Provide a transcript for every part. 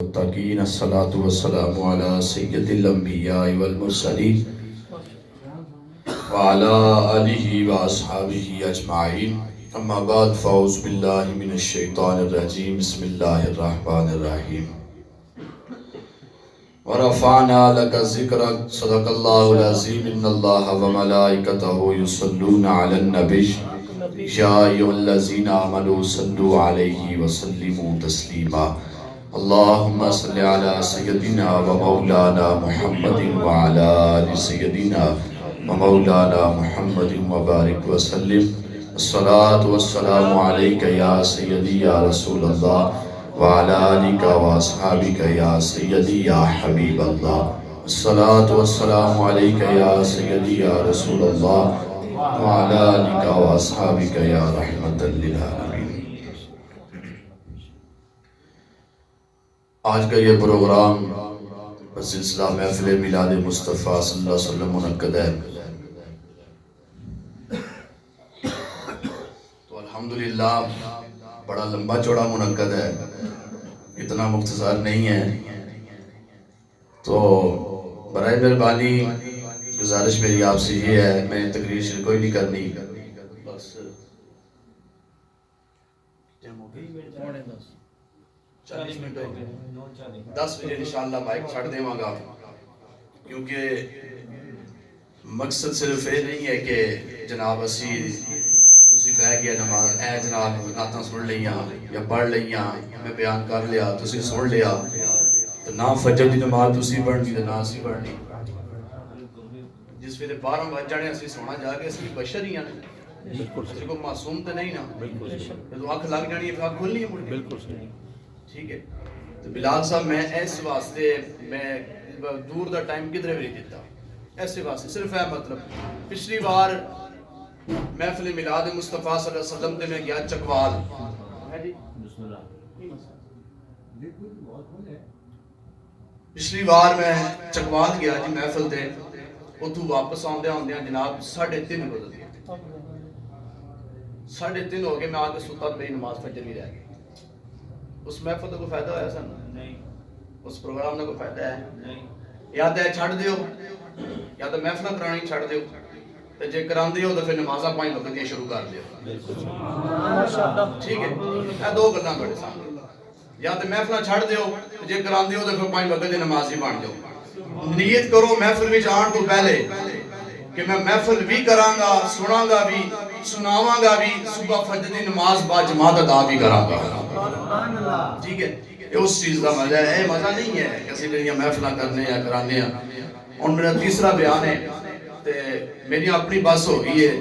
المتقین الصلاة والسلام علی سید الانبیاء والمرسلین وعلی آلہ واصحابہ اجمعین اما بعد فاعوذ باللہ من الشیطان الرجیم بسم اللہ الرحمن الرحیم ورفعنا لك ذکرک صدق اللہ العظیم ان اللہ وملائکتہ یصلون علی النبی یا ایھا الذین آمنوا صلوا علیہ وسلموا تسلیما اللہم صلی علی سیدنا و مولانا محمد وعلی آل سیدنا و مولانا محمد وبارک وسلم الصلاة والسلام علیکہ یا سیدی یا رسول اللہ وعلی آلک و اصحابک یا سیدی یا حبیب اللہ الصلاة والسلام علیکہ یا سیدی یا رسول اللہ وعلی آلک و اصحابک یا رحمت للعالمین۔ آج کا یہ پروگرام سلسلہ محفل میلاد مصطفیٰ صلی اللہ علیہ وسلم منعقد ہے، تو الحمدللہ بڑا لمبا چوڑا منعقد ہے، اتنا مختصر نہیں ہے، تو برائے مہربانی گزارش میری آپ سے یہ ہے، میں تقریر شروع کوئی نہیں کرنی، بس 40 منٹ ہو گئے، 10 بجے انشاءاللہ مائک چھڑ دے گا، کیونکہ مقصد صرف یہ نہیں ہے کہ جناب اسی تسی بہ گیا نماز اے جناب نعتاں سن لیاں یا پڑھ لیاں میں بیان کر لیا تسی سن لیا تو نہ فجر دی نماز تسی پڑھنی تے نہ اسی پڑھنی، جس ویلے 12 بج جانے اسی سونا جا کے اسی بشر ہی ہیں، اسی کو معصوم تے نہیں نا، جدو اکھ لگ جانی ہے پھر اکھ کھلنی ہے مڑ کے، ٹھیک ہے۔ تو بلال صاحب میں اس واسطے میں دور دا ٹائم کدھر بھی نہیں دیتا، ایسے واسطے صرف ہے مطلب پچھلی بار محفل میلاد مصطفیٰ صلی اللہ علیہ وسلم تے میں گیا چکوال، پچھلی بار میں چکوال گیا جی محفل تے، اتھو واپس آندے آندے جناب 3:30 بدل گیا، 3:30 ہو گئے، میں آگے ستا میری نماز فجر بھی رہ گئی۔ اس محفل کا کوئی فائدہ ہویا سن؟ نہیں۔ اس پروگرام کا کوئی فائدہ ہے؟ نہیں۔ یا تو چھڑ دیو یا تو محفل کرانی چھڑ دیو، تو جے کران دیو تو پھر نمازاں 5 وقت دیا شروع کر دیو، ٹھیک ہے، یہ دو گلاں بڑے سامنے، یا تو محفل چھڑ دیو جے کران دیو تو پھر 5 وقت دی نماز ہی بن جاؤ۔ نیت کرو محفل وچ آن تو پہلے کہ میں محفل بھی کراں گا، سناں گا بھی، سناواں گا بھی، صبح فجر دی نماز با جماعت ادا بھی کراں گا، ٹھیک ہے۔ یہ اس چیز کا مزہ ہے، یہ مزہ نہیں ہے کہ اسی جڑیاں محفلاں کرنے یا کرانے ہیں۔ اور میرا تیسرا بیان ہے تے میری اپنی بس ہو گئی ہے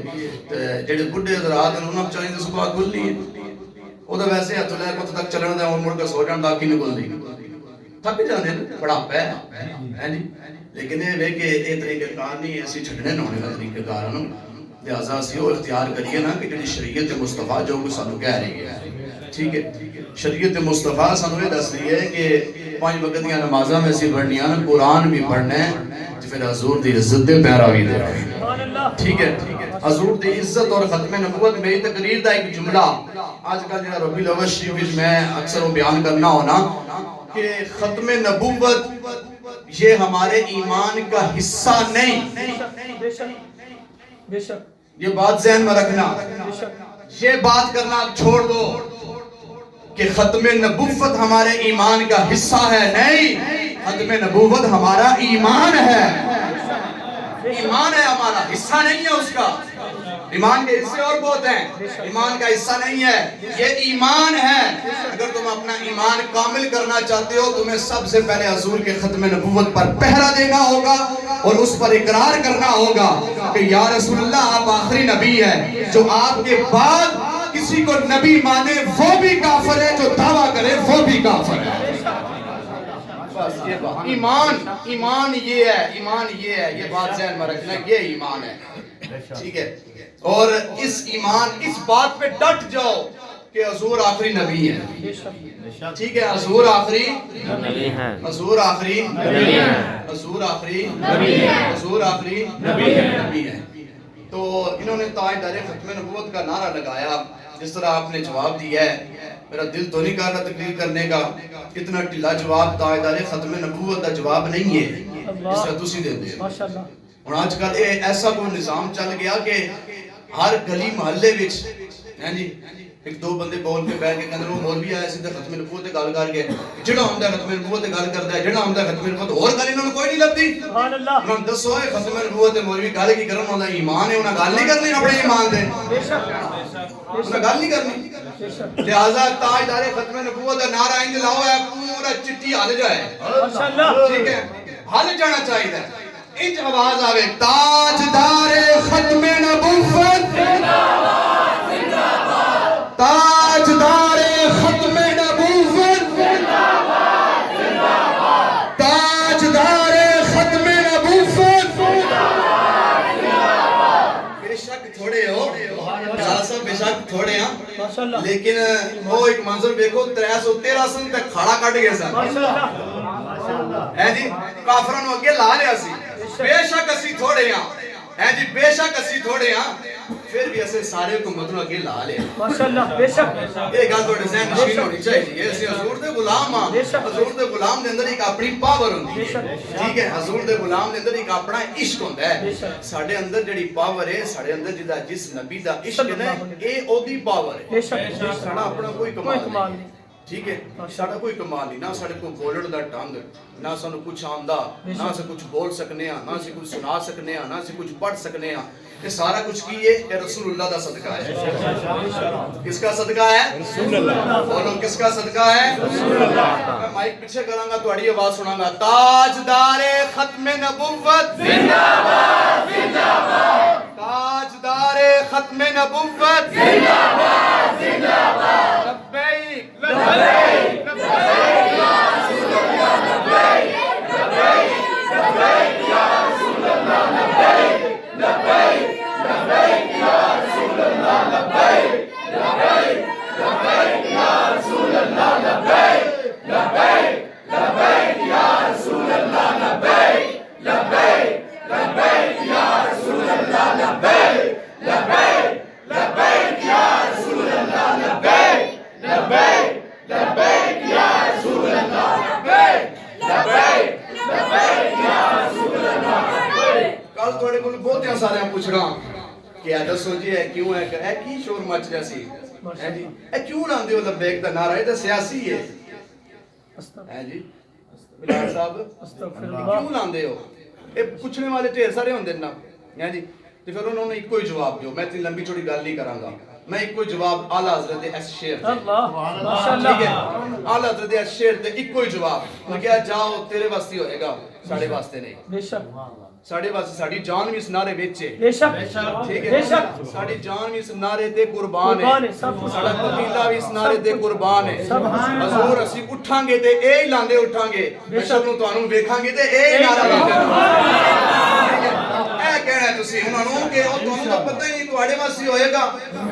تے جڑے بڈھے حضرات ہیں انہاں چاہیے تے صبح کھل نہیں ہے، وہ تو ویسے ہتھ لے کے تک چلن دے اور مڑ کے سو جان دا کی نکل دی، تھک جاندے بڑھاپا ہے جی، لیکن یہ ہے کہ یہ طریقہ کار نہیں اسی چھڈنے نہ ہونے کا طریقہ کار ہے، لہٰذا اسی وہ اختیار کریے نا کہ جڑی شریعت مصطفیٰ جو کوئی سانو کہہ رہی ہے، ٹھیک ہے، شریعت مصطفیٰ سانو یہ دس رہی ہے کہ 5 وقت دیا نمازاں میں سی پڑھنی ہیں، قرآن بھی پڑھنا ہے، پھر حضور دی عزت دے پیراوی دے رہے ہیں، ٹھیک ہے۔ حضور دی عزت اور ختم نبوت میری تقریر دا ایک جملہ آج کل جنہا ربیع الاول شریف میں اکثر وہ بیان کرنا ہونا کہ ختم نبوت یہ ہمارے ایمان کا حصہ نہیں، یہ بات ذہن میں رکھنا، یہ بات کرنا چھوڑ دو کہ ختم نبوت ہمارے ایمان کا حصہ ہے، نہیں، ختم نبوت ہمارا ایمان ہے، ایمان ہے ہمارا، حصہ نہیں ہے اس کا، ایمان کے حصے اور بہت ہیں، ایمان کا حصہ نہیں ہے، یہ ایمان ہے۔ اگر تم اپنا ایمان کامل کرنا چاہتے ہو تمہیں سب سے پہلے حضور کے ختم نبوت پر پہرا دینا ہوگا اور اس پر اقرار کرنا ہوگا کہ یا رسول اللہ آپ آخری نبی ہیں، جو آپ کے بعد کسی کو نبی مانے وہ بھی کافر ہے، جو دعویٰ کرے وہ بھی کافر ہے۔ ایمان یہ ہے، ایمان یہ ہے، یہ بات ذہن میں رکھنا، یہ ایمان ہے، ٹھیک ہے۔ اور اس ایمان اس بات پہ ڈٹ جاؤ کہ حضور آخری نبی ہے، ٹھیک ہے، حضور آخری نبی ہے، حضور آخری نبی ہے، حضور آخری نبی ہے، حضور آخری نبی ہے۔ تو انہوں نے تاجدار ختم نبوت کا نعرہ لگایا، جس طرح آپ نے جواب دیا ہے میرا دل تو نہیں کر رہا تقریر کرنے کا، اتنا ٹھلا جواب تاجدار ختم نبوت کا جواب نہیں ہے جس طرح تسی دے دے اور آج کل ایسا کوئی نظام چل گیا کہ ہر گلی محلے وچ ہیں جی ایک دو بندے بول کے بیٹھ کے کہندے وہ مولوی آیا سی تے ختم نبوت تے گل کر کے جڑا ہوندا ختم نبوت تے گل کردا ہے جڑا ہوندا ختم نبوت اور گل انہاں نوں کوئی نہیں لبدی سبحان اللہ انہاں دسو اے ختم نبوت تے مولوی گل کی کرن ہوندا ایمان ہے انہاں گل نہیں کرنی اپنے ایمان دے بے شک انہاں گل نہیں کرنی لہذا تاجدار ختم نبوت دا نعرہ انج لاؤ ہے پورا چٹی ہل جائے ماشاءاللہ ٹھیک ہے ہل جانا چاہیے انج آواز آوے تاجدار ختم نبوت زندہ باد زندہ باد تاجدار ختم نبوت زندہ باد زندہ باد تاجدار ختم نبوت زندہ باد زندہ باد بے شک تھوڑے ہو صاحب بے شک تھوڑے ہیں لیکن وہ ایک منظر دیکھو 313 سن تک کھڑا کٹ گیا سن ہے جی کافروں نو اگے لا لیا سی بے شک اسی تھوڑے ہیں ہے جی بے شک اسی تھوڑے ہیں پھر بھی اسے سارے حکومت نو اگے لا لیا ماشاءاللہ بے شک یہ گل تو ذہن نشین ہونی چاہیے یہ اسی حضور دے غلام ہاں حضور دے غلام دے اندر ایک اپنی پاور ہوندی ہے ٹھیک ہے حضور دے غلام دے اندر ایک اپنا عشق ہوندا ہے ساڈے اندر جڑی پاور ہے ساڈے اندر جدا جس نبی دا عشق ہے اے اودی پاور ہے بے شک ساڈا اپنا کوئی کمال نہیں ٹھیک ہے ساڈا کوئی کمال نہیں نہ ساڈے کو بولن دا ڈھنگ نہ سانو کچھ آندا نہ سے کچھ بول سکنے ہاں نہ سے کچھ سنا سکنے ہاں نہ سے کچھ پڑھ سکنے ہاں یہ سارا کچھ کی ہے یہ رسول اللہ دا صدقہ ہے کس کا صدقہ ہے رسول اللہ بولو کس کا صدقہ ہے رسول اللہ میں مائک پیچھے کراں گا تہاڈی آواز سناں گا تاجدار ختم نبوت زندہ باد زندہ باد تاجدار ختم نبوت زندہ باد زندہ باد لبیک لبیک لبیک یا رسول اللہ لبیک لبیک لبیک یا رسول اللہ لبیک لبیک لبیک یا رسول اللہ لبیک لبیک لبیک یا رسول اللہ لبیک لبیک لبیک یا رسول اللہ لبیک لبیک لبیک یا رسول اللہ لبیک لبیک لبیک یا رسول اللہ لبیک لبیک لبیک یا رسول اللہ لبیک لبیک لبیک یا رسول اللہ لبیک کل تھوڑے کو بہت سارے پوچھ رہا کہ دسو جی ہے کیوں ہے اے کی شور مچ رہا سی ہے جی اے کیوں لاندے ہو لبیک دا نعرہ ہے تے سیاسی ہے جی بلال صاحب کیوں لاندے ہو اے پوچھنے والے ڈھیر سارے ہوندے نا ہے جی تے پھر انہوں نے ایک کوئی جواب دیو میں اتنی لمبی چوڑی گل نہیں کراں گا میں ایک کوئی جواب اعلی حضرت اس شعر اللہ ماشاءاللہ ٹھیک ہے اعلی حضرت اس شعر تے ایک کوئی جواب میں کہا جاؤ تیرے واسطے ہوئے گا ساڈے واسطے نہیں بے شک ساڈے واسطے ساڈی جان بھی اس نعرے وچ ہے بے شک ٹھیک ہے بے شک ساڈی جان بھی اس نعرے تے قربان ہے ساڈا قبیلہ بھی اس نعرے تے قربان ہے حضور اسی اٹھاں گے تے اے ہی لاندے اٹھاں گے بشک نوں تانوں ویکھاں گے تے اے ہی نعرہ لاندے اے کہنا ہے تسی انہاں نوں کہ او تانوں تو پتہ ہی نہیں تواڈے واسطے ہوئے گا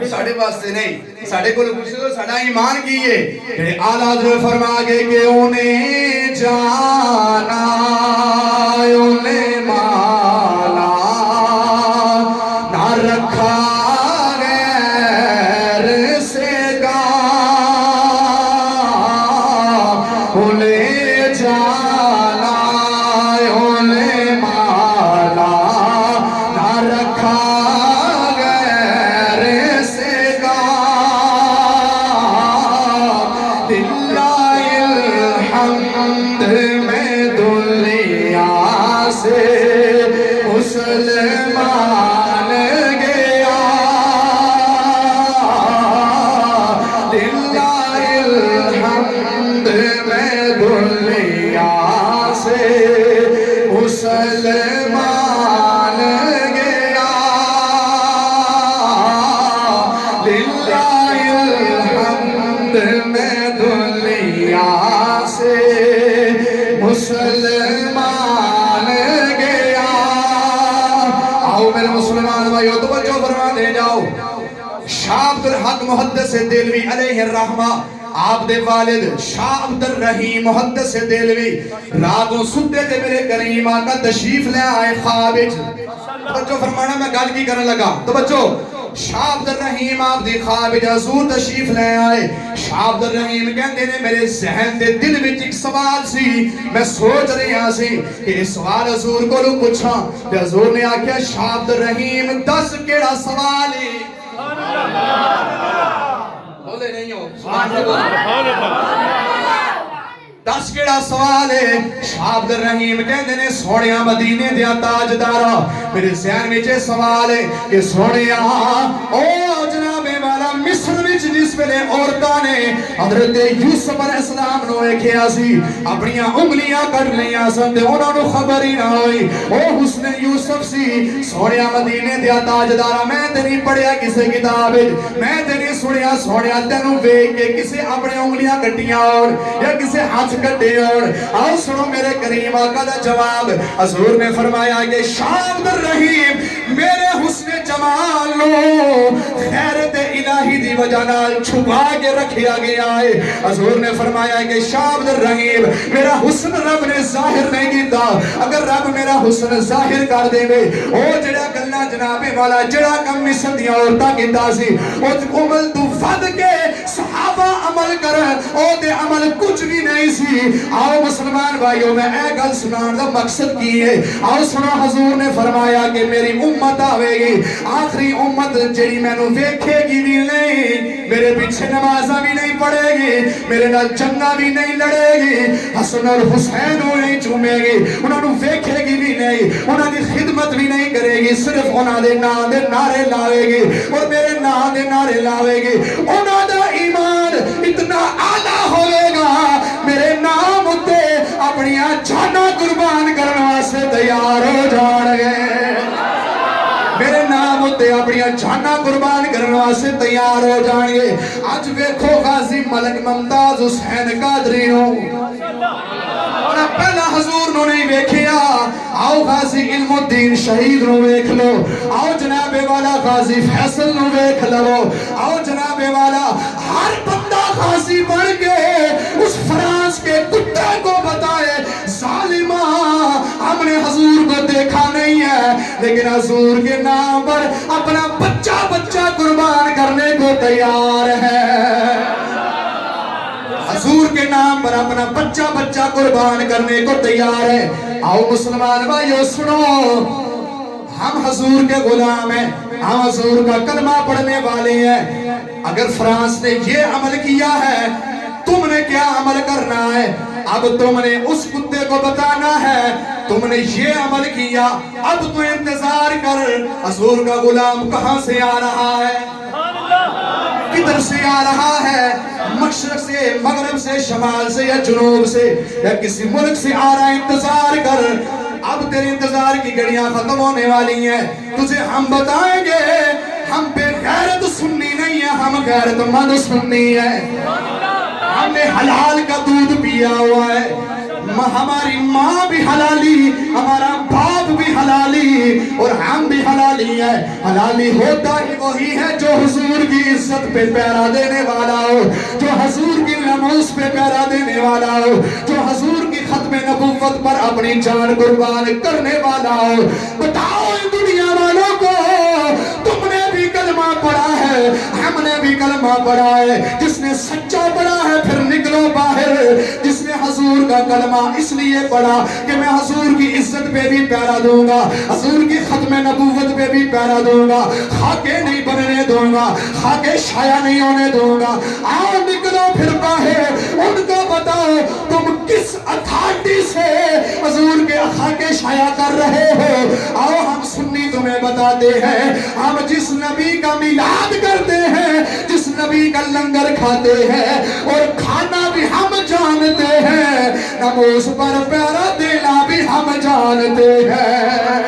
ساڈے واسطے نہیں ساڈے کول پوچھو ساڈا ایمان کی ہے جڑے اعلی حضرت فرما گئے کہ اونے جانا اونے مالا نہ رکھا غیر سے گا انہیں جانا انہیں مالا نہ رکھا غیر سے گا للہ الحمد میں دنیا سے مسلمان گیا للہ الحمد میں دنیا سے مسلمان گیا للہ الحمد میں دنیا سے مسلمان گیا آؤ میرے مسلمان بھائیو توجہ فرما دے جاؤ شاہ عبد الحق محدث دہلوی علیہ الرحمہ آپ دے والد شاہ عبد الرحیم محدث دہلوی راتوں ستے دے میرے کریم آقا تشریف لے آئے خواب وچ توجہ فرمانا میں گل کی کرنے لگا توجہ شاہ عبد الرحیم آپ دی خواب حضور تشریف لے آئے. شاہ عبد الرحیم کہندے نے میرے ذہن دے دل وچ ایک سوال سی, میں سوچ رہا سی کہ اس سوال حضور کو لو پوچھاں. تے حضور نے آکھیا شاہ عبد الرحیم دس کیڑا سوال ہے؟ بولے نہیں ہو سبحان اللہ. دس کیڑا سوال ہے؟ شاہ عبد الرحیم کہندے نے سونیا مدینے دیا تاجدارا, میرے ذہن وچ سوال ہے کہ سونیا او جناب والا مصر وچ جس ویلے عورتاں نے حضرت یوسف علیہ السلام نو ویکھیا سی, اپنی انگلیاں کٹ لیاں سن تے انہاں نو خبر ہی نہ ہوئی او حسن یوسف سی. سونیا مدینے دیا تاجدارا, میں تے نہیں پڑھیا کسے کتاب وچ, میں تے نہیں سنیا سونیا تینوں ویکھ کے کسے اپنی انگلیاں کٹیاں اور یا کسے ہاتھ کٹے اور. آؤ سنو میرے کریم آقا دا جواب. حضور نے فرمایا کہ شاہ عبد الرحیم میرے حسن جمال نو خیرت الہی دی وجہ نال چھپا کے رکھیا گیا ہے. حضور نے فرمایا کہ شاہ عبد الرحیم میرا حسن رب نے ظاہر نہیں کیتا, اگر رب میرا حسن ظاہر کر دے وے او جڑا گلا جناب والا جڑا کم مصر دی عورتاں کیتا سی او عمل تو ود کے صحابہ عمل کر او تے عمل کچھ بھی نہیں سی. آؤ مسلمان بھائیوں میں اے گل سنان دا مقصد کی ہے. آؤ سنو حضور نے فرمایا کہ میری امت آوے گی, آخری امت جڑی میں نو ویکھے گی بھی نہیں, میرے پیچھے نمازاں بھی نہیں پڑھے گی, میرے نال جنگاں بھی نہیں لڑے گی, حسن اور حسین کو نہیں چومے گی, انہاں نو ویکھے گی بھی نہیں, انہاں دی خدمت بھی نہیں کرے گی, صرف انہاں دے نام دے نعرے لاوے گی اور میرے نام دے نعرے لاوے گی. انہاں دا ایمان اتنا اعلیٰ ہوئے گا میرے نام اتے اپنی جاناں قربان کرنے واسطے تیار ہو جان گے, میرے نام اتے اپنی جاناں قربان کرنے واسطے تیار ہو جان گے. آج ویکھو غازی ملک ممتاز حسین قادری نو انہاں پہلا حضور نو نہیں ویکھیا. آؤ غازی علم الدین شہید نو ویکھ لو, آؤ جناب والا غازی فیصل نو ویکھ لو, آؤ جناب والا ہر بندہ غازی بن کے اس فرانس کے کتے کو بتائے ظالمہ ہم نے حضور کو دیکھا نہیں ہے لیکن حضور کے نام پر اپنا بچہ بچہ قربان کرنے کو تیار ہے, حضور کے نام پر اپنا بچہ بچہ قربان کرنے کو تیار ہے. آؤ مسلمان بھائیو سنو, ہم حضور کے غلام ہیں, ہم حضور کا کلمہ پڑھنے والے ہیں. اگر فرانس نے یہ عمل کیا ہے تم نے کیا عمل کرنا ہے؟ اب تم نے اس کتے کو بتانا ہے تم نے یہ عمل کیا, اب تو انتظار کر حضور کا غلام کہاں سے آ رہا ہے, کدھر سے آ رہا ہے, مشرق سے, مغرب سے, شمال سے یا جنوب سے یا کسی ملک سے آ رہا ہے, انتظار کر. اب تیرے انتظار کی گھڑیاں ختم ہونے والی ہیں, تجھے ہم بتائیں گے. ہم بے غیرت سنی نہیں ہے, ہم غیرت مند سنی ہے. ہم نے حلال کا دودھ پیا ہوا ہے, ہماری ماں بھی حلالی, ہمارا باپ بھی حلالی اور ہم بھی حلالی ہے. حلالی ہوتا ہی وہی ہے جو حضور کی عزت پہ پیرا دینے والا ہو, جو حضور کی ناموس پہ پیرا دینے والا ہو, جو حضور کی ختم نبوت پر اپنی جان قربان کرنے والا ہو. بتاؤ ان دنیا والوں کو تم نے بھی کلمہ پڑھا ہے, ہم نے بھی کلمہ پڑھا ہے, جس نے سچا پڑھا ہے پھر نکلو باہر, جس نے حضور کا کلمہ اس لیے پڑھا کہ میں حضور کی عزت پہ بھی پیرا دوں گا, حضور کی ختم نبوت پہ بھی پیرا دوں گا, خاکے نہیں بننے دوں گا, خاکے شایع نہیں ہونے دوں گا. آؤ نکلو پھر باہر, ان کو بتاؤ تم کس اتھارٹی سے حضور کے خاکے شایع کر رہے ہو. آؤ ہم سنی تمہیں بتاتے ہیں, ہم جس نبی کا میلاد کرتے ہیں, جس نبی کا لنگر کھاتے ہیں اور کھانا بھی ہم جانتے ہیں, ناموس پر پیرا دینا بھی ہم جانتے ہیں.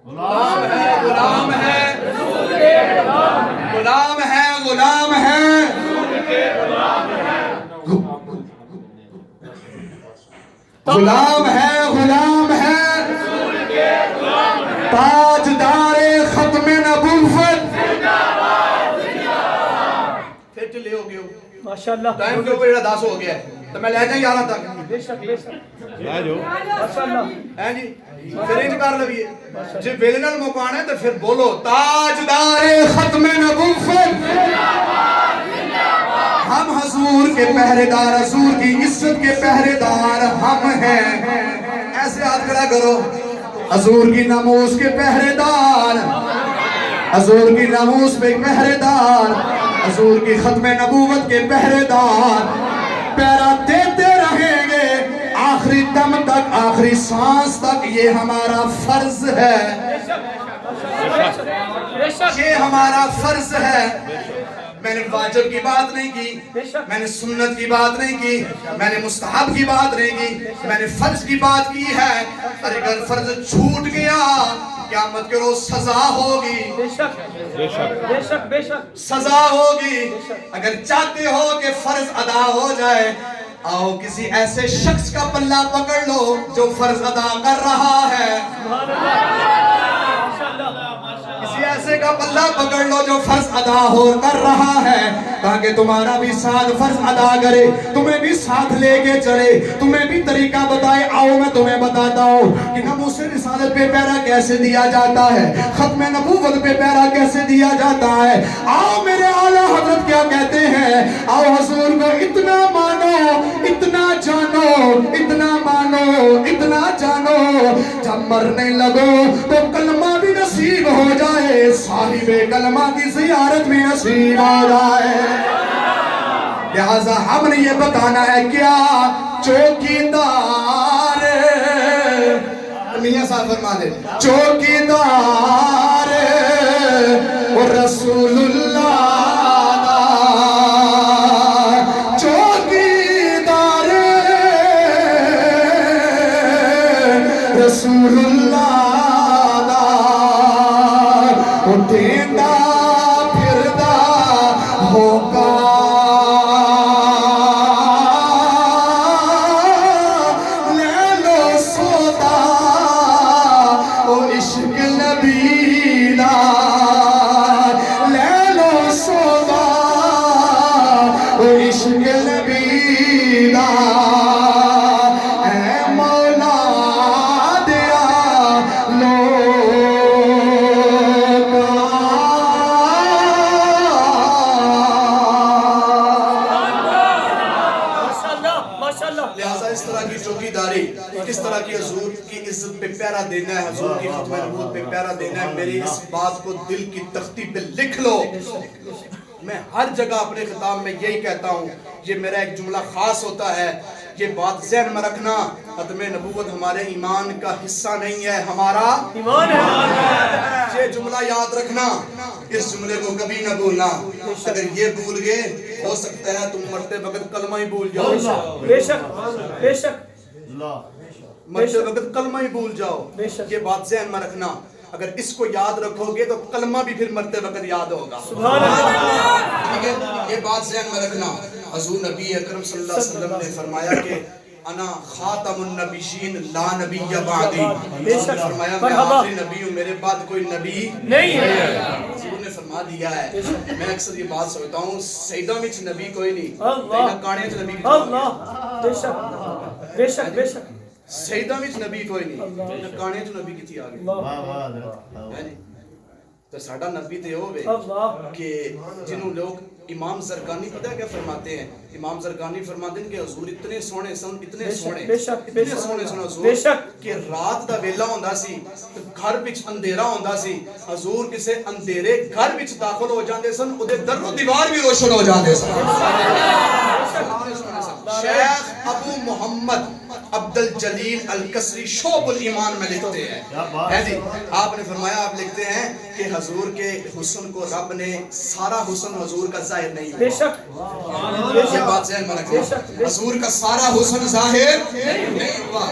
غلام ہے, غلام ہے, غلام ہے, غلام ہے, غلام ہے, غلام ہے, تاجدار ختم نبوت. پھر چلے ہو گئے, ماشاءاللہ ٹائم کے اوپر 10 ہو گیا ہے. تو میں لے جائیں 11 تک لے جو ہیں جی پھر انج کر لویے جی ویلے نال مکانا ہے تو پھر بولو تاجدار ختم نبوت ہم حضور کے پہرے دار، حضور کی عزت کے پہرے دار ہم ہیں. ایسے ہاتھ کھڑا کرو، حضور کی ناموس کے پہرے دار، حضور کی ناموس پہ پہرے دار، حضور کی ختم نبوت کے پہرے دار. پہرا دیتے رہیں گے آخری دم تک، آخری سانس تک. یہ ہمارا فرض ہے، یہ ہمارا فرض ہے. میں نے واجب کی بات نہیں کی، میں نے سنت کی بات نہیں کی، میں نے مستحب کی بات نہیں کی، میں نے فرض کی بات کی ہے. اور اگر فرض چھوٹ گیا قیامت کے روز سزا ہوگی، سزا ہوگی. اگر چاہتے ہو کہ فرض ادا ہو جائے، آؤ کسی ایسے شخص کا پلہ پکڑ لو جو فرض ادا کر رہا ہے. کسی ایسے کا پلہ پکڑ لو جو فرض ادا کر رہا ہے، تاکہ تمہارا بھی ساتھ فرض ادا کرے، تمہیں بھی ساتھ لے کے چلے، تمہیں بھی طریقہ بتائے. آؤ میں تمہیں بتاتا ہوں کہ ناموس رسالت پہ پیرا کیسے دیا جاتا ہے، ختم نبوت پہ پیرا کیسے دیا جاتا ہے. آؤ میرے اعلیٰ حضرت کیا کہتے ہیں، آؤ حضور کو اتنا مانو، اتنا جانو، اتنا مانو، اتنا جانو، جب مرنے لگو تو کلمہ بھی نصیب ہو جائے، صاحب کلمہ کی زیارت بھی نصیب ہو جائے. لہذا ہم نے یہ بتانا ہے کیا چوکیدار، میاں صاحب فرما دے، چوکیدار رسول اللہ دا، چوکیدار رسول اللہ دا، دینا پھردا ہوگا لے لو سودا او عشق نبی دا، لے لو سودا او عشق نبی دا. اے مولا دیا لو اس طرح کی چوکیداری، کس طرح کی حضور کی عزت پہ پیرا دینا ہے، حضور کی ختم نبوت پہ پیرا دینا ہے. میری اس بات کو دل کی تختی پہ لکھ لو. میں ہر جگہ اپنے خطاب میں یہی کہتا ہوں، یہ میرا ایک جملہ خاص ہوتا ہے. یہ بات ذہن میں رکھنا، ختم نبوت ہمارے ایمان کا حصہ نہیں ہے، ہمارا ایمان ہے. یہ جملہ یاد رکھنا، اس جملے کو کبھی نہ بھولنا. اگر یہ بھول گئے ہو سکتا ہے تم مرتے وقت کلمہ ہی بھول جاؤ. بے شک مرتے وقت کلمہ ہی بھول جاؤ. یہ بات ذہن میں رکھنا. اگر اس کو یاد رکھو گے تو کلمہ بھی پھر مرتے وقت یاد ہوگا. ٹھیک ہے، یہ بات ذہن میں رکھنا. حضور نبی اکرم صلی اللہ علیہ وسلم نے فرمایا کہ انا خاتم النبیین لا نبی بعدی. فرمایا میں آخری نبی ہوں، میرے بعد کوئی نبی نہیں ہے. حضور نے فرما دیا ہے. میں اکثر یہ بات سوچتا ہوں، سیدہ وچ نبی کوئی نہیں، کانے وچ نبی بے شک سیدہ وچ نبی کوئی نہیں، کانے وچ نبی کتھی آ گئے. تو ساڈا نبی تے ہوے کہ جنہوں لوگ امام زرقانی پتہ کیا فرماتے ہیں. امام زرقانی فرماتے ہیں کہ حضور اتنے سونے سن، اتنے سونے سن حضور کہ رات دا ویلا ہوندا سی تے گھر وچ اندھیرا ہوندا سی. حضور کسے اندھیرے گھر وچ داخل ہو جاندے سن، اودے در و دیوار بھی روشن ہو جاندے سن. شیخ ابو محمد عبد الجلیل الکسری شعب الایمان میں لکھتے ہیں جی، آپ نے فرمایا، آپ لکھتے ہیں کہ حضور کے حسن کو رب نے، سارا حسن حضور کا ظاہر نہیں ہوا. یہ بات ذہن میں رکھنا، حضور کا سارا حسن ظاہر نہیں ہوا.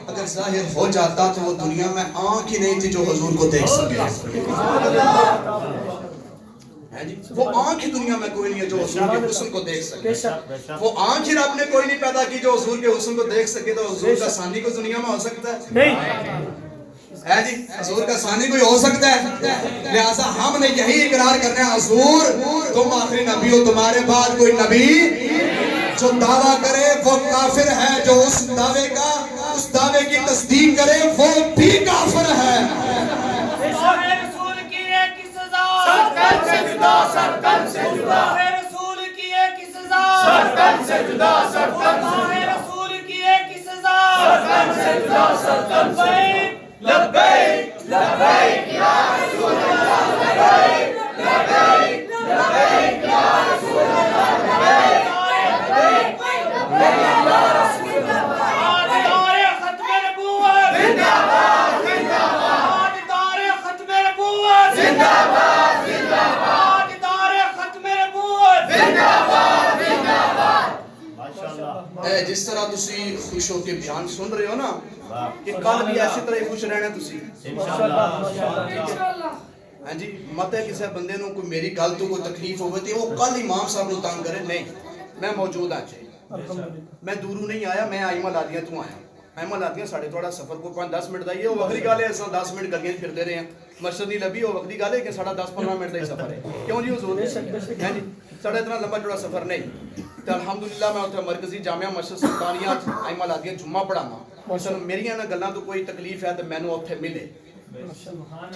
اگر ظاہر ہو جاتا تو وہ دنیا میں آنکھ ہی نہیں تھی جو حضور کو دیکھ سکے. وہ آنکھ ہی دنیا میں کوئی نہیں ہے جو حضور کے حسن کو دیکھ سکے. وہ آنکھ ہی رب نے کوئی نہیں پیدا کی جو حضور کے حسن کو دیکھ سکے. تو حضور کا ثانی کو دنیا میں ہو سکتا ہے نہیں جی، حضور کا ثانی کوئی ہو سکتا ہے. لہٰذا ہم نے یہی اقرار کرنا ہے، حضور تم آخری نبی ہو، تمہارے بعد کوئی نبی جو دعویٰ کرے وہ کافر ہے، جو اس دعوے کی تصدیق کرے وہ بھی کافر ہے۔ رسول کی ایک سزا سرکن سے جدا، سرکن سے جدا، رسول کی ایک سزا سرکن سے جدا، سرکن سے جدا، رسول کی ایک سزا سرکن سے جدا، سرکن سے لبیک لبیک یا رسول اللہ، لبیک لبیک لبیک یا رسول اللہ، لبیک لبیک لبیک یا رسول اللہ۔ تاجدار ختم نبوت زندہ باد، زندہ باد، تاجدار ختم نبوت زندہ باد، زندہ باد، تاجدار ختم نبوت زندہ باد، زندہ باد۔ جس طرح تسی خوش ہو کے بیان سن رہے ہو نا کہ کل بھی ایسی طرح خوش رہنا تسی ہاں جی، مت ہے کسی بندے نو کوئی میری گل تو کوئی تکلیف ہوگی تو وہ کل امام صاحب نو تنگ کرے، نہیں میں موجود ہاں جی، میں دوروں نہیں آیا، میں آئمہ لادیاں تو آیا، آئمہ لادیاں ساڑھے تھوڑا سفر کو 5-10 منٹ دا ہی ہے، وہ وقتی گالے ایسا 10 منٹ گلیاں پھرتے رہے ہیں، مسجد نہیں لبھی، وہ وقتی گالے کہ ساڑھا 10-15 منٹ دا ہی سفر ہے، کیوں جی حضور ہے جی، ساڑھا اتنا لمبا جوڑا سفر نہیں، تو الحمدللہ میں اتنا مرکزی جامعہ مسجد سلطانیہ آئمہ لادیاں جمعہ پڑھانا، میری نا گلاں تو کوئی تکلیف ہے تو میں نو اتھے ملے،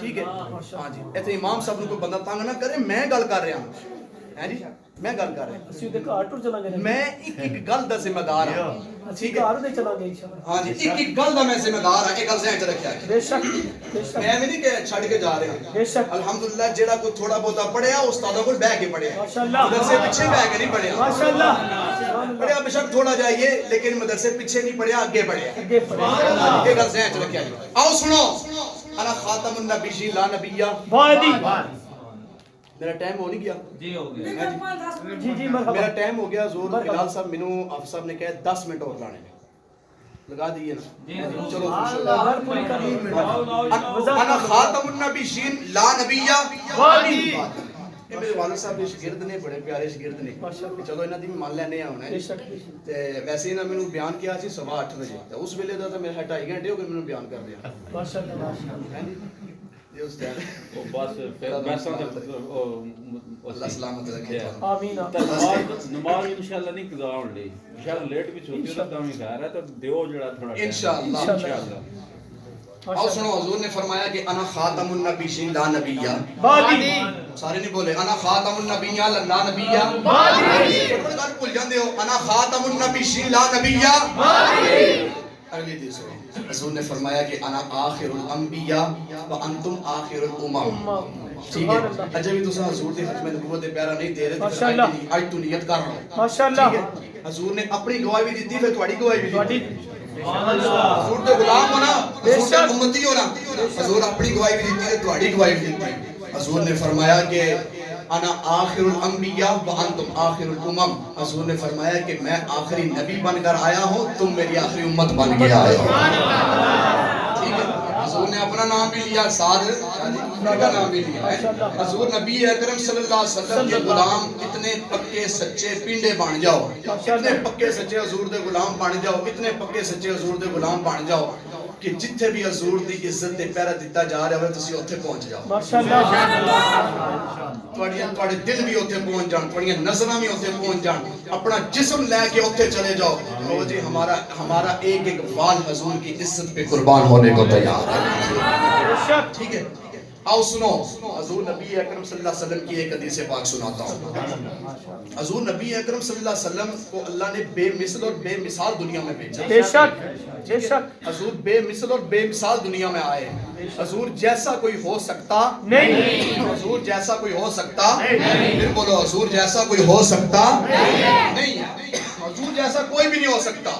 ٹھیک ہے ہاں جی، ایتھے امام صاحب نو کوئی بندہ تنگ نہ کرے، میں گل کر رہا ہوں ہیں جی، میں گل کر رہا ہوں، میں ایک گل دا ذمہ دار ہوں، ٹھیک ہے ہاں جی، ایک گل دا میں ذمہ دار ہوں، ایک گل ذہن چ رکھیا ہے، میں بھی نہیں کہ چھڑ کے جا رہا ہوں، الحمدللہ جیڑا کوئی تھوڑا بہتا پڑھیا استادوں کو بیٹھ کے پڑھیا، مدرسے پیچھے بیٹھ کے نہیں پڑھیا، پڑھیا بے شک تھوڑا جائیے لیکن مدرسے پیچھے نہیں پڑھیا، آگے پڑھیا، یہ گل ذہن چ رکھیا جی۔ آؤ سنو، انا خاتم النبیین لا نبیہ، میرا ٹائم ہو نہیں گیا جی ہو گیا میرا ٹائم ہو گیا، حضور بلال صاحب مینوں آپ صاحب نے کہا 10 منٹ اور لانے میں لگا دیئے نا، چلو خوش ہو انا خاتم النبیین لا نبیہ، یہ میرے والد صاحب کے شاگرد نے، بڑے پیارے شاگرد نے، چلو انہاں دی مان لینے ہونا ہے، تے ویسے انہاں مینوں بیان کیا سی 8:15 بجے، تے اس ویلے دا تے میرا 2.5 گھنٹے ہو گئے مینوں بیان کر دیا، یہ استاد وہ بس پھر پیسوں سے اللہ سلامت رکھے نماز انشاءاللہ نہیں قضا ہون لی، انشاءاللہ لیٹ بھی چھوٹی ہوتا تاں بھی گھر ہے تو دیو جڑا تھوڑا انشاءاللہ۔ آؤ سنو، حضور نے فرمایا کہ انا خاتم النبیین لا نبیہ، سارے نہیں بولے انا خاتم النبیین لا نبیہ، گل بھول جاندے ہو، انا خاتم النبیین لا نبیہ، اگلی دی سو حضور نے فرمایا کہ انا آخر الانبیاء وانتم آخر الامم، ٹھیک ہے، اجے بھی تساں حضور دی ختم نبوت پیارا نہیں دے رہے، آج تو نیت کر رہا ہوں، ٹھیک ہے، حضور نے اپنی گواہی بھی دیتی، پھر تھوڑی گواہی بھی دیتی، حضور دے غلام ہونا، حضور دے امتی ہونا، حضور اپنی گواہی بھی دیتی ہے، تھوڑی گواہی بھی دیتی ہے، حضور نے فرمایا کہ انا آخر الانبیاء وانتم آخر الامم، حضور نے فرمایا کہ میں آخری نبی بن کر آیا ہوں، تم میری آخری امت بن کے آئے ہو، ٹھیک ہے، حضور نے اپنا نام بھی لیا، ساتھ ان کا نام بھی لیا، حضور نبی اکرم صلی اللہ علیہ وسلم کے غلام اتنے پکے سچے پینڈے بن جاؤ، اتنے پکے سچے حضور دے غلام بن جاؤ، اتنے پکے سچے حضور دے غلام بن جاؤ کہ جتھے بھی حضور دی عزت تے پیرا دیتا جا رہا ہے تسی اوتھے پہنچ جاؤ، تواڈے دل بھی اوتھے پہنچ جان، تواڈیاں نظراں بھی اوتھے پہنچ جان، اپنا جسم لے کے اوتھے چلے جاؤ، او جی ہمارا ایک ایک بال حضور کی عزت پہ قربان ہونے کو تیار ہے، ٹھیک ہے۔ آؤ سنو، حضور نبی اکرم صلی اللہ علیہ وسلم کی ایک حدیث پاک سناتا ہوں، حضور نبی اکرم صلی اللہ علیہ وسلم کو اللہ نے بے مثل اور بے مثال دنیا میں بھیجا، حضور بے مثل اور بے مثال دنیا میں آئے، حضور جیسا کوئی ہو سکتا نہیں، حضور جیسا کوئی ہو سکتا نہیں، پھر بولو حضور جیسا کوئی ہو سکتا نہیں، حضور جیسا کوئی بھی نہیں ہو سکتا،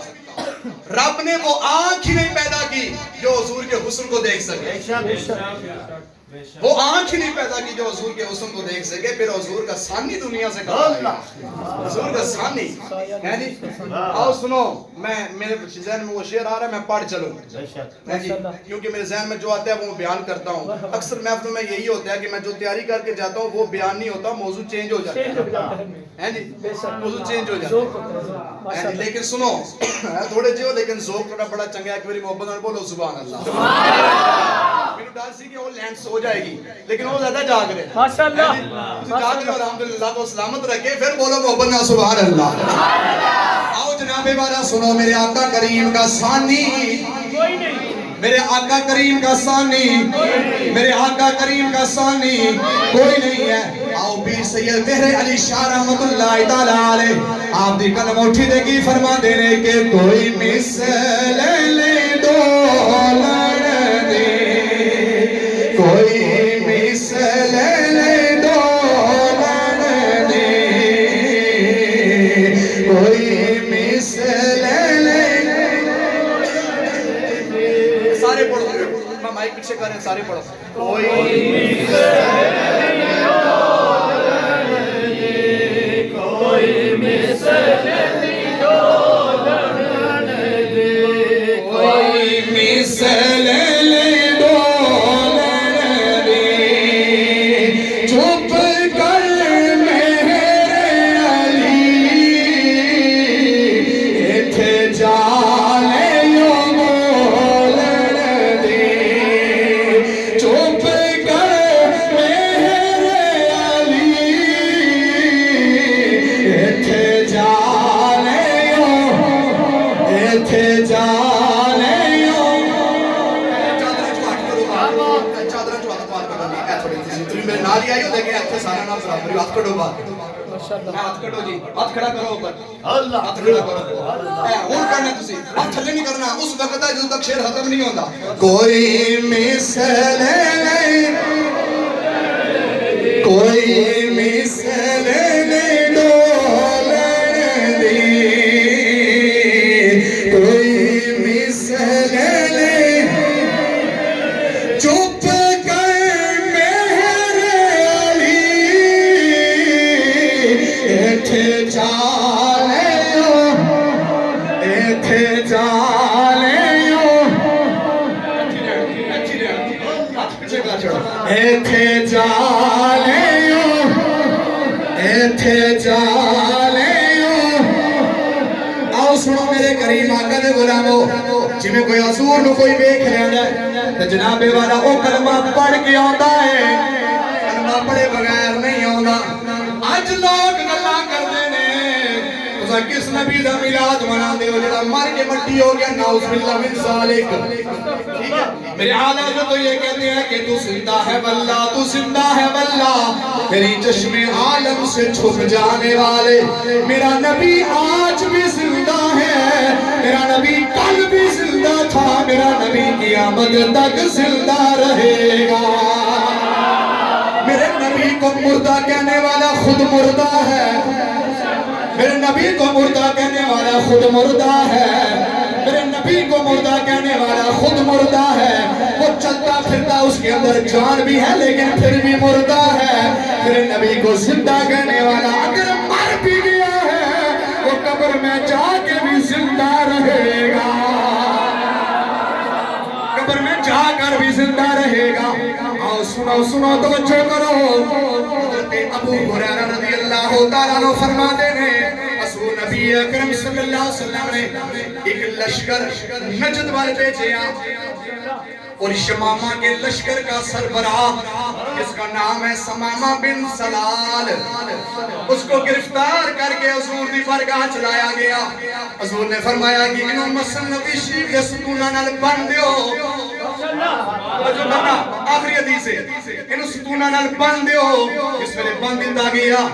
رب نے وہ آنکھ ہی نہیں پیدا کی جو حضور کے حسن کو دیکھ سکے، وہ آنکھ ہی نہیں پیدا کی جو حضور کے حسن کو دیکھ سکے، پھر حضور کا ثانی دنیا سے کہا ہے، حضور کا ثانی ہے جی۔ آؤ سنو، میرے ذہن میں وہ شعر آ رہا ہے، میں پڑھ چلوں کیونکہ میرے ذہن میں جو آتا ہے وہ بیان کرتا ہوں، اکثر محفلوں میں یہی ہوتا ہے کہ میں جو تیاری کر کے جاتا ہوں وہ بیان نہیں ہوتا، موضوع چینج ہو جاتا ہے جی، موضوع چینج ہو جاتا ہے، لیکن سنو تھوڑے جو لیکن ذوق تھوڑا بڑا چنگا ہے، ایک باری محبت نال بولو سبحان اللہ، ڈر سی کہ وہ لینڈ سو جائے گی لیکن وہ زیادہ جاگ رہے ہیں ماشاءاللہ جاگ رہے ہو الحمدللہ تو سلامت رکھے پھر بولو محبت نہ سبحان اللہ آؤ جناب والا سنو میرے آقا کریم کا ثانی کوئی نہیں میرے آقا کریم کا ثانی میرے آقا کریم کا ثانی کوئی نہیں ہے آؤ پیر سید تہرے علی شاہ رحمت اللہ تعالی علیہ آپ دی کلم اٹھی دے کی فرما دینے کہ کوئی مثل لے ڈولن دے کوئی مثل لے ڈولن دے کوئی مثل سارے پڑھو میں مائک پیچھے کر رہے ہیں سارے پڑھو کوئی مثل لے ڈولن دے چپ کر میرے علی ایتھے جالے یو بولن دے چپ کر میرے علی ایتھے جالے یو ایتھے جالے میرے نال ہی آئی ہو دیکھیں ایتھے سارا نام برابر ہاتھ کھڑو بات ہاتھ کھڑو جی ہاتھ کھڑا کرو اوپر اللہ ہاتھ کھڑا کرو ہون کرنا تسی ہاتھ تھلے نہیں کرنا اس وقت ہے جدوں تک شعر ختم نہیں ہوندا کوئی مثل کوئی مثل ڈولن دے کوئی مثل چپ کر میرے علی ایتھے جالے ایتھے جالے ایتھے جالے ایتھے جالے آؤ سنو میرے کریم آقا دے غلامو جی میں کوئی حضور نو کوئی بیک رہا ہے تو جناب والا او کلمہ پڑھ کے آندا ہے کلمہ پڑھے بغیر نہیں آندا آج لوگ گلا کردے نے تساں کس نبی دا میلاد منا دے ہو جڑا مر کے مٹی ہو گیا نعوذ باللہ من ذالک ٹھیک ہے میرے اعلیٰ جو تو یہ کہتے ہیں کہ تو زندہ ہے واللہ تو زندہ ہے واللہ تیری چشم عالم سے چھپ جانے والے میرا نبی آج بھی زندہ ہے میرا نبی کل بھی زندہ تھا میرا نبی قیامت تک زندہ رہے گا میرے نبی کو مردہ کہنے والا خود مردہ ہے میرے نبی کو مردہ کہنے والا خود مردہ ہے میرے نبی کو مردہ کہنے والا خود مردہ ہے وہ چلتا پھرتا اس کے اندر جان بھی ہے لیکن پھر بھی مردہ ہے میرے نبی کو زندہ کہنے والا اگر مر بھی گیا ہے وہ قبر میں جا کے بھی زندہ رہے گا قبر میں جا کر بھی زندہ رہے گا آؤ سنو سنو توجہ کرو حضرت ابو ہریرہ رضی اللہ تعالیٰ عنہ فرماتے ہیں رسول نبی اکرم صلی اللہ علیہ وسلم نے ایک لشکر نجد والے بھیجے اور شمامہ کے لشکر کا سربراہ جس کا نام ہے سمامہ بن سلال اس کو گرفتار کر کے حضور دی بارگاہ چلایا گیا حضور نے فرمایا کہ انہوں مسلم نبی شریف کے ستونہ نال بن دیو آخری حدیث ہے انہوں ستونہ نال بن دیو اس میں بن دیتا گیا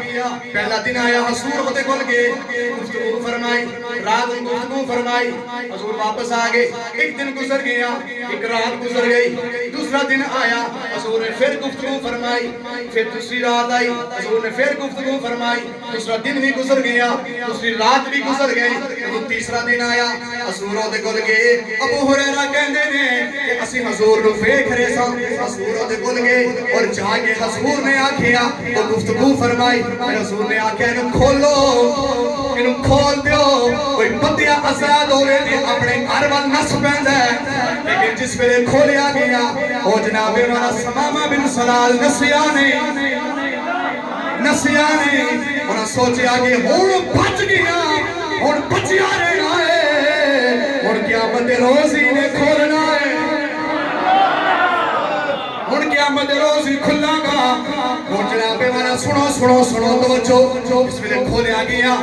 پہلا دن آیا حضور ہوتے کھل گئے گفتگو فرمائی رات گفتگو فرمائی حضور واپس آگئے ایک دن گزر گیا ایک رات گزر گئی دوسرا دن آیا حضور نے پھر گفتگو فرمائی پھر دوسری رات آئی حضور نے پھر گفتگو فرمائی دوسرا دن بھی گزر گیا دوسری رات بھی گزر گئی تیسرا دن آیا حضور ہوتے کھل گئے ابو ہریرہ کہندے نے کہ اسی حضور نو ویکھ رہے سا حضور ہوتے کھل گئے اور جا کے حضور نے آکھیا وہ گفتگو فرمائی حضور نے آکھیا انہوں کھولو انہوں کھول دیو کوئی بندیا آزاد ہوئے تھے اپنے گھر وال نس پہندا ہے لیکن جس ویلے کھولیا گیا وہ جناب والا سمامہ بن سلال نسیانے انہوں سوچیا کہ ہون بچ گیا ہون بچیا رہنا ہے اور قیامت روز ہی نے کھولنا ہے قیامت روز ہی کھلا گا وہ جناب والا سنو سنو سنو توجہ اس میں کھولیا گیا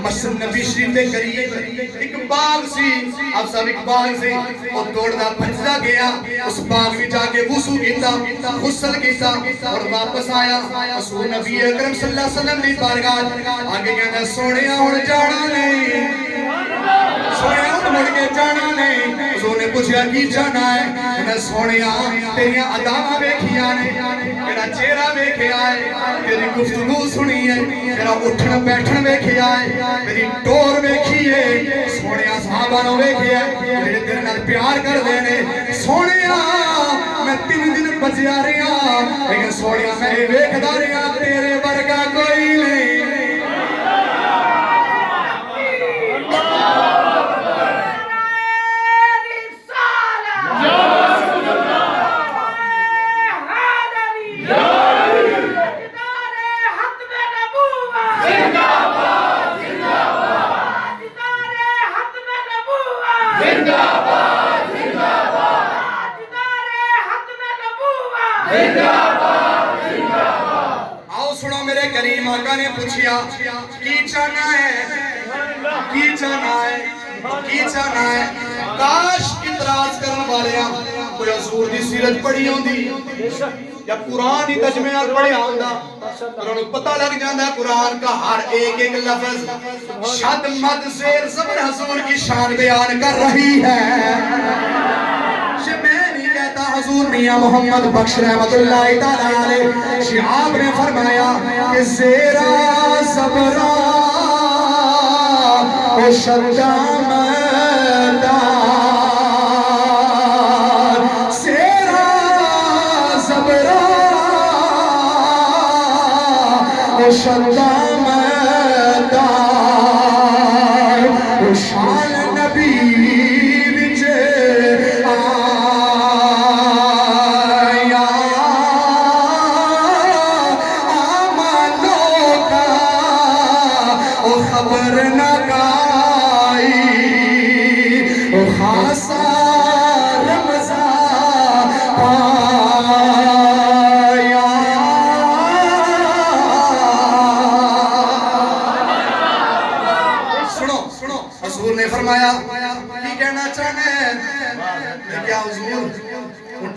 مسجد نبی شریف کے قریب ایک باغ سی اب سب ایک باغ سی وہ توڑنا بھجدا گیا اس باغ میں جا کے وضو کیتا غسل کیتا اور واپس آیا رسول نبی اکرم صلی اللہ علیہ وسلم دی بارگاہ آگے کہنا سونیا ہن جانا نہیں سونیا ہن مڑ کے جانا نہیں حضور نے پوچھا کی جانا ہے انہیں سونیا تیریاں اداواں ویکھیاں نے تیرا چہرہ ویکھیا ہے تیری گفتگو سنی ہے تیرا اٹھن بیٹھن ویکھیا ہے تیری ٹور ویکھی ہے سونیا صحابہ نو ویکھیا ہے تیرے تیرے نال پیار کر دینے سونیا میں 3 دن بچیا رہا لیکن سونیا میں ویکھدا رہا تیرے ورگا کوئی نہیں آؤ سنو میرے کریم آقا نے پوچھیا کی چاہنا ہے کی چاہنا ہے کی چاہنا ہے کاش اعتراض کرنے والیاں کوئی حضور دی سیرت پڑھی ہوندی یا قرآن ہی ترجمے پڑھیا ہوندا اور انہوں پتہ لگ جاندہ قرآن کا ہر ایک ایک لفظ شد مد زیر زبر حضور کی شان بیان کر رہی ہے حضور میاں محمد بخش رحمت اللہ تعالیٰ علیہ شہاب نے فرمایا کہ زیرہ زبرہ و شدہ مدار زیرہ زبرہ و شدہ مدار و شان نبی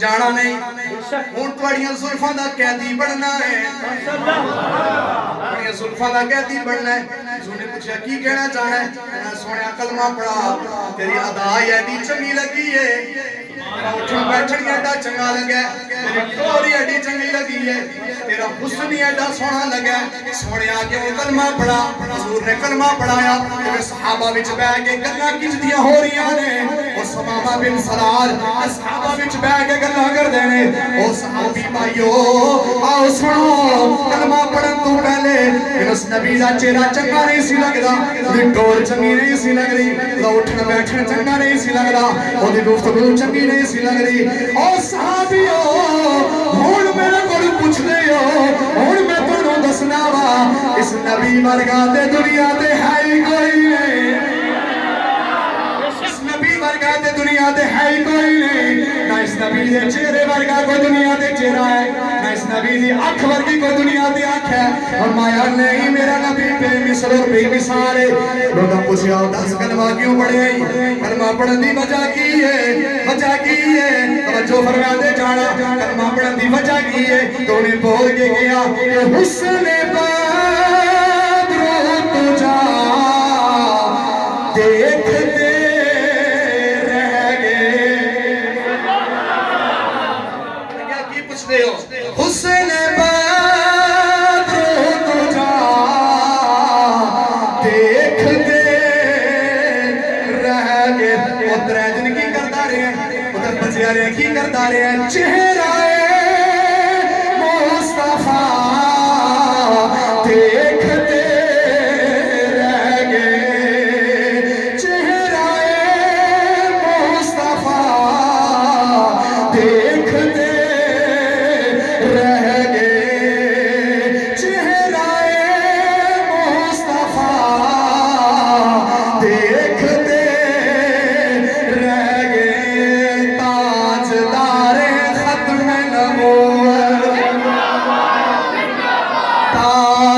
جانا نہیں ہون توڑیاں زلفاں دا قیدی بڑھنا ہے توڑیاں زلفاں دا قیدی بڑھنا ہے حضور نے پوچھا کی کہنا چاہنا ہے میں سوڑیا کلمہ پڑھا تیری ادائی ایڈی چنگی لگی ہے تیرا اٹھن بیٹھن ایڈا چنگا لگا ہے تیری ٹوری ایڈی چنگی لگی ہے تیرا حسن ایڈا سونا لگا ہے سوڑیا کہ وہ کلمہ پڑھا حضور نے کلمہ پڑھایا کہ صحابہ وچ بیٹھ کے گلاں کجدیاں ہو رہی نے اور سمامہ بن سلال صحابہ وچ بیٹھ کے گلاں کر دینے او صحابی بھائیو آؤ سنو کلمہ پڑھن تو پہلے کہ اس نبی دا چہرہ چنگا نہیں سی لگدا دی ٹور چنگی نہیں سی لگ رہی دا اٹھن بیٹھن چنگا نہیں سی لگدا او دی گفتگو چنگی نہیں سی لگ رہی او صحابیو ہن میرے کول پوچھ دے ہو ہن میں تانوں دسنا وا اس نبی ورگا تے دنیا تے ہے ہی کوئی نہیں اس نبی ورگا تے دنیا تے ہے ہی کوئی نہیں نہ اس نبی دے چہرے ورگا کوئی دنیا تے چہرہ ہے نہ اس نبی دی آنکھ ورگی کوئی دنیا تے آنکھ ہے فرمایا نہیں میرا نبی بے مثل اور بے مثال ہے لوگاں پوچھیا 10 کلمہ کیوں پڑھے ہیں کلمہ پڑھن دی وجہ کی ہے توجہ فرما دے جانا کلمہ پڑھن دی وجہ کی ہے تو انہیں بول کے گیا کہ حسن بدر تجھا دیکھتے رہ گئے کیا کی پوچھ رہے ہو حسن بدر تجھا دیکھتے رہ گئے ادھر دن کی کرتا رہے ہیں ادھر بچیا رہے کی کرتا رہے ہیں چہرہ مصطفیٰ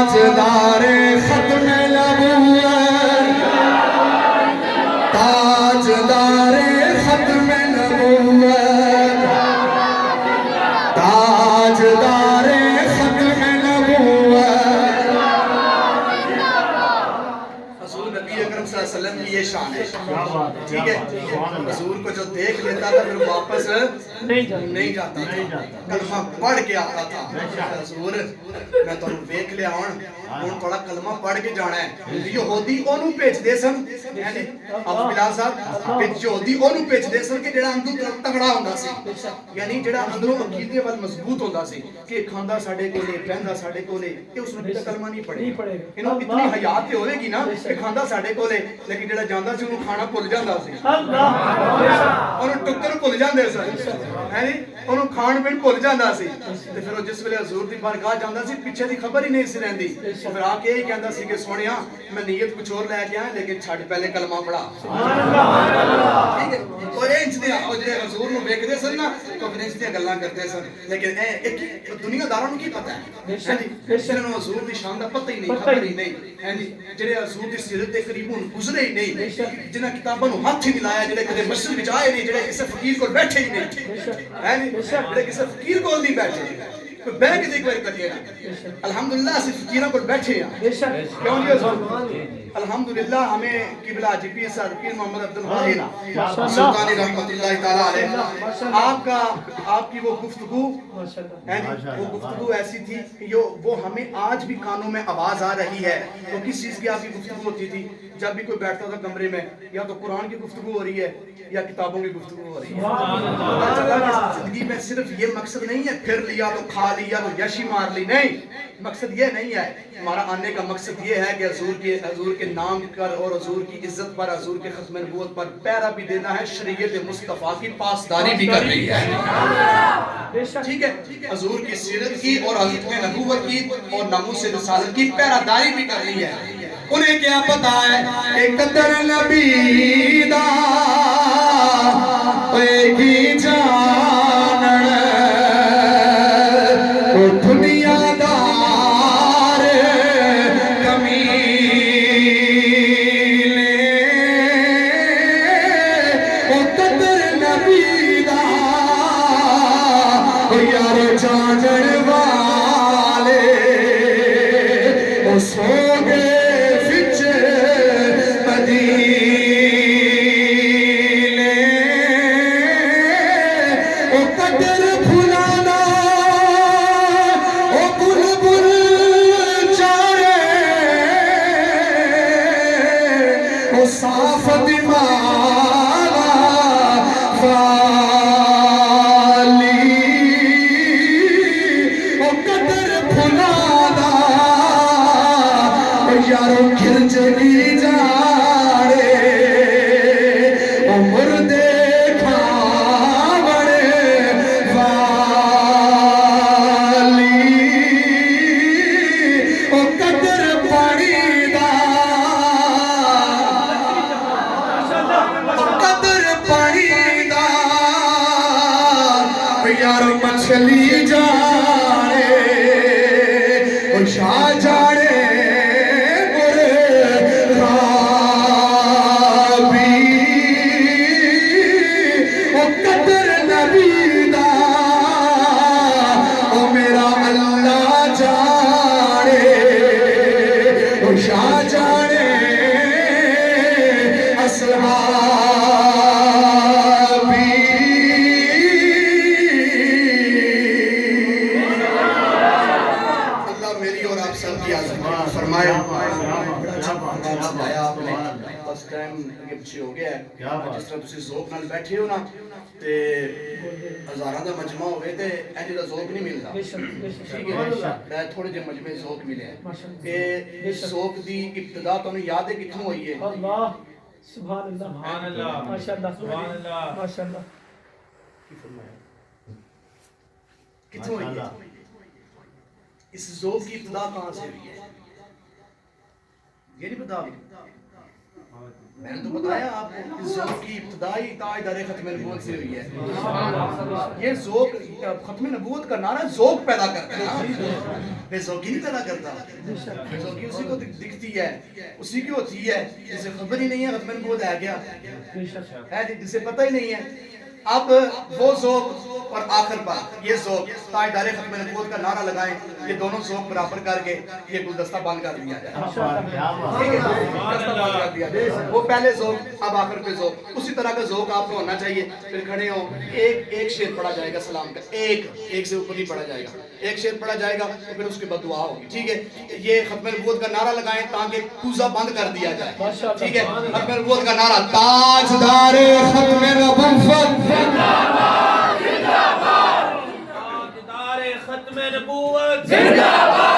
تاجدار ختم نبوت تاجدار ختم نبوت تاجدار ختم نبوت حضور نبی اکرم صلی اللہ علیہ وسلم کی یہ شان ہے ٹھیک ہے حضور کو جو دیکھ لیتا تھا پھر واپس نہیں جاتا تھا کلمہ پڑھ کے آتا تھا حضور میں تو دیکھ لیا ہوں تھوڑا کلمہ پڑھ کے جانا ہے یہودی انہوں بھیج دے سن ابو بلال صاحب یہودی انہوں بھیج دے سن کہ جڑا اندروں تگڑا ہوندا سی یعنی جڑا اندروں عقیدے وال مضبوط ہوندا سی کہ کھاندا ساڈے کولے پہندا ساڈے کولے کہ اس نے کلمہ نہیں پڑھے انہوں اتنی حیات تے ہوے گی نا کہ کھاندا ساڈے کولے لیکن جڑا جاندا سی انہوں کھانا بھول جاندا سی انہوں ٹکر بھول جاندے سن ہے جی انہوں کھان پین بھول جاندا سی تے پھر جس ویلے حضور دی بارگاہ جاندا سی پیچھے دی خبر ہی نہیں سی رہندی پھر آ کے یہی کہندا سی کہ سونیا میں نیت کچھ اور لے کے آیا لیکن چھڈ پہلے کلمہ پڑھا ٹھیک ہے اور انج دے حضور نو ویکھدے سن نا تو پھر انج دی گلاں کرتے سن لیکن ایک دنیا داراں نو کی پتہ ہے جنہاں نو حضور دی شان دا پتہ ہی نہیں خبر ہی نہیں ہے جی جڑے حضور دی سیرت دے قریب ہن گزرے ہی نہیں جنہاں کتاباں نو ہاتھ ہی نہیں لایا جڑے کدے مسجد وچ آئے نہیں جڑے کسے فقیر کول بیٹھے ہی نہیں ہے جی جڑے کسے فقیر کول نہیں بیٹھے بیٹھ کے دیکھ بار کریے نا الحمدللہ اسی فقیروں پر بیٹھے ہیں کیوں نہیں حضور الحمدللہ ہمیں قبلہ حاجی پیر صاحب پیر محمد عبد الواحد سلطانی رحمت اللہ تعالی علیہ آپ کی وہ گفتگو وہ گفتگو ایسی تھی کہ وہ ہمیں آج بھی کانوں میں آواز آ رہی ہے وہ کس چیز کی آپ کی گفتگو ہوتی تھی جب بھی کوئی بیٹھتا تھا کمرے میں یا تو قرآن کی گفتگو ہو رہی ہے یا کتابوں کی گفتگو ہو رہی ہے زندگی میں صرف یہ مقصد نہیں ہے پھر لیا تو کھا لیا تو یشی مار لی نہیں مقصد یہ نہیں ہے ہمارا آنے کا مقصد یہ ہے کہ حضور کے نام پر اور حضور کی عزت پر حضور کے ختم نبوت پر پیرا بھی دینا ہے شریعت مصطفیٰ کی پاسداری بھی کر رہی ہے ٹھیک ہے حضور کی سیرت کی اور ختم نبوت کی اور ناموس رسالت کی پیرا داری بھی کر رہی ہے انہیں کیا پتا ہے ایک قدر نبی دا ایک ہی جانن او دنیا دار کمینے او قدر نبی دا او یار جانن والے او سو گئے صاف دماغ والی او قدر بھلانا یارو کھرچلی جاڑے او مردے کھاوڑے والی او قدر پانی دا یارو مچھلی جاڑے او شاہ جاڑے مرے رابی او قدر نبی دا او میرا اللہ جاڑے او شاہ جاڑے اصحابی فرمائے آپ نے بس ٹائم یہ پچھے ہو گیا ہے جس طرح تسی ذوق نال بیٹھے ہو نا تے ہزاراں دا مجمع ہوئے تے اینجی دا ذوق نہیں ملتا ٹھیک ہے تھوڑے جے مجمع ذوق ملے ہیں کہ ذوق دی ابتدا تو انہیں یاد ہے کتھوں ہوئی ہے اللہ سبحان اللہ ماشاءاللہ سبحان اللہ ماشاءاللہ کتھوں ہوئی ہے اس ذوق کی ابتدا کہاں سے ہوئی ہے یہ نہیں پتا میں نے تو بتایا آپ کو کہ ذوق کی ابتدائی تاجدار ختم نبوت سے ہوئی ہے. یہ ذوق ختم نبوت کا نعرہ ذوق پیدا کرتا ہے نا، بے ذوقی نہیں پیدا کرتا. بے ذوقی اسی کو دکھتی ہے، اسی کی ہوتی ہے جسے خبر ہی نہیں ہے ختم نبوت ہے کیا ہے، جسے پتہ ہی نہیں ہے. اب وہ ذوق اور آخر پر یہ ذوق تاجدار ختم نبوت کا نعرہ لگائیں، یہ دونوں ذوق برابر کر کے یہ گلدستہ بند کر دیا جائے. ٹھیک ہے، گلدستہ بند کر دیا جائے. وہ پہلے ذوق اب آخر پہ ذوق، اسی طرح کا ذوق آپ کو ہونا چاہیے. پھر کھڑے ہوں، ایک شعر پڑھا جائے گا سلام کا، ایک سے اوپر نہیں پڑھا جائے گا، ایک شعر پڑھا جائے گا تو پھر اس کے بعد دعا ہوگی. ٹھیک ہے، یہ ختم نبوت کا نعرہ لگائیں تاکہ کوزہ بند کر دیا جائے. ٹھیک ہے، ختم نبوت کا نعرہ تاجدار ختم نبوت تاجدار ختم نبوت زندہ باد.